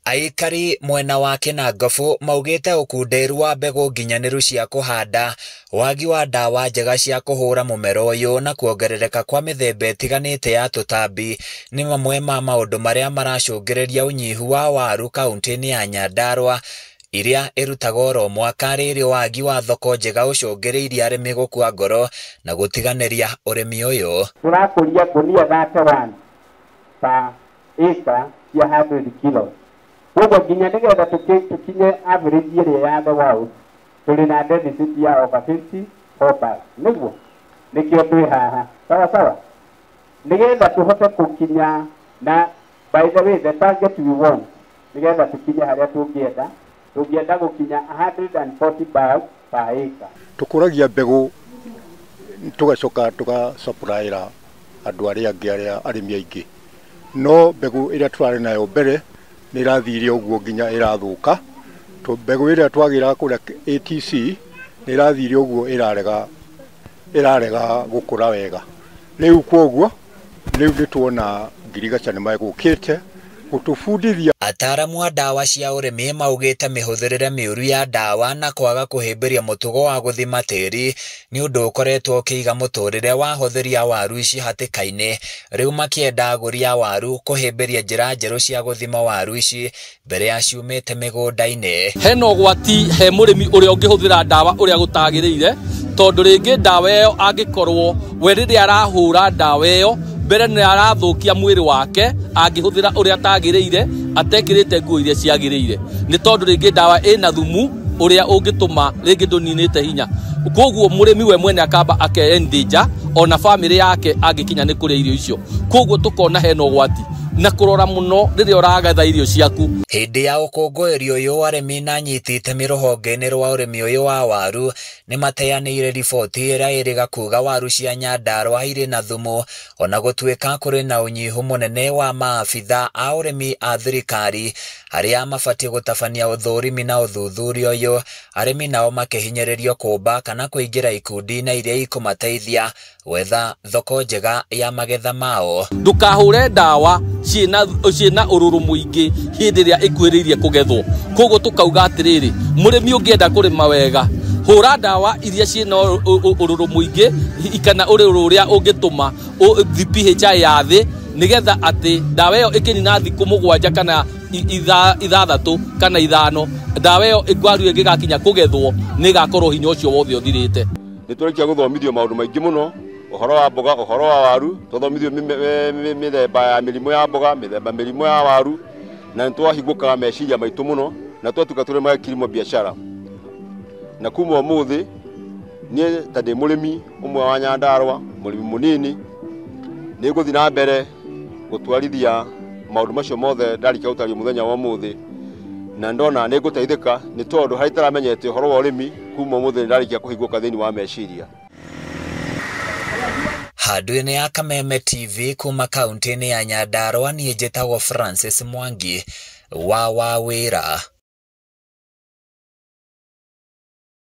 Aikari mwena wa Kinangofu maugite ukunderu wa mbegu nginyaniru cia kuhanda, wagi wa ndawa njega cia kuhura mumero uyu na kuongerereka kwa mithemba itiganite ya tutambi ni mamwe ma maundu maria maracungiriria unyihu wa waru kaunti-ini ya Nyandarua iria irutaga ro mwaka riri wagi wa thoko njega ucungiriirie arimi gukua ngoro na gutiganiria urimi uyu. Turakuria gunia 31 pa eka ya 100 kilos. Wogo ginya nigetha tukinye average ĩrĩa ya the world tuli na deficit ya over 50 hoppers niguo nikio twi haha sawa nigetha tuhote kukinya na by the way the target we want nigetha tukinye haria tungienda gukinya 140 bags per acre. Tukuragia mbegu tugacoka tugasupplyra andu aria angi aria arimi aingi no mbegu iria twari nayo mbere ni rathire uguo nginya irathuka to mbegu iria twagira kuria ATC ni rathire uguo irarega gukura wega riu koguo riu nituona ngirigaca ni magukite gutufundithia. Ataramu a ndawa cia urimi maugite mihũthĩrĩre mĩũru ya ndawa na kwaga kuhĩmbĩria mũtugo wa guthima tĩri ni undu ukoretwo ukiiga mũtũrĩre wa hũthĩri ya waru ici hatĩka-inĩ. Riu makienda agũri a waru kuhĩmbĩria njĩra njerũ cia guthima waru ici mbere ya ciumĩte mĩgũnda-inĩ. Hena ũgwati he mũrĩmi ũrĩa ũngĩhũthĩra ndawa ũrĩa gũtagĩrĩire tondũ rĩngĩ ndawa ĩyo angĩkorwo we rĩrĩa arahũra ndawa ĩyo mbere ni arathukia mwiri wake angĩhũthĩra ũrĩa tagĩrĩire atekĩrĩte nguo iria ciagĩrĩire ni tondu rĩngĩ ndawa ĩna thumu ũrĩa ũngĩtũma rĩngĩ ndũninĩte hinya koguo mũrĩmi we mwene akamba ake-endanger ona bamĩrĩ yake angĩkinya nĩ kũrĩa irio icio koguo tukona hena ũgwati na kurora muno riria uragetha irio ciaku. Hindi ya ukungũĩri uyu arimi na nyitite miruhonge-ini rwa urimi uyu wa waru ni mateanĩire riboti ĩrĩa ĩrĩga kuga waru cia Nyandarua irĩ na thumu ona gũtuĩka kũrĩ na ũnyihu mũnene wa maabitha a urimi a thirikari arĩa mabatie gũtabania ũthũrimi na ũthuthuria uyu. Arimi nao makihinyĩrĩrio kũmba kana kũingĩra ikundi-inĩ iria ikũmateithia gwetha thoko njega ya magetha mao. Ndukahure ndawa ciĩna ũrũrũ mũingĩ hĩndĩ ĩrĩa ĩkuhĩrĩirie kũgethwo koguo tukauga atĩrĩrĩ mũrĩmi ũngĩenda kũrĩma wega hũra ndawa iria ciĩna ũrũrũ mũingĩ kana ũrũrũ ũrĩa ũngĩtũma PHI ya thĩ nigetha atĩ ndawa ĩyo ĩkĩnina thikũ 7 kana 6 kana 5 ndawa ĩyo ĩkwaru ĩngĩgakinya kũgethwo nĩ igakorwo hinya ũcio wothe ũthirĩte. Nĩ tũrĩkia gũthomithio maũndũ maingĩ mũno uhoro wa mboga uhoro wa waru tuthomithio mithemba ya mĩrimũ ya mboga mĩthemba mĩrimũ ya waru na twahingũkaga meciria maitũ mũno na twatuka tũrĩma kilimo biashara na kuma ũmũthĩ niĩ ta ndĩ mũrĩmi ũmwe wa Nyandarua mũrĩmi mũnini nĩ gũthiĩ na mbere gũtwarithia maũndũ macio mothe ndarĩkia gũtaria mũthenya wa ũmũthĩ na ndona nĩ ngũteithĩka nĩ tondũ harĩ taramenyete ũhoro wa ũrĩmi kuma ũmũthĩ ndarĩkia kũhingũka thĩinĩ wa meciria. Handũ-inĩ ya Kameme TV kuma kaunti-inĩ ya Nyandarua niĩ njĩtagwo Francis Mwangi wa Wawĩra.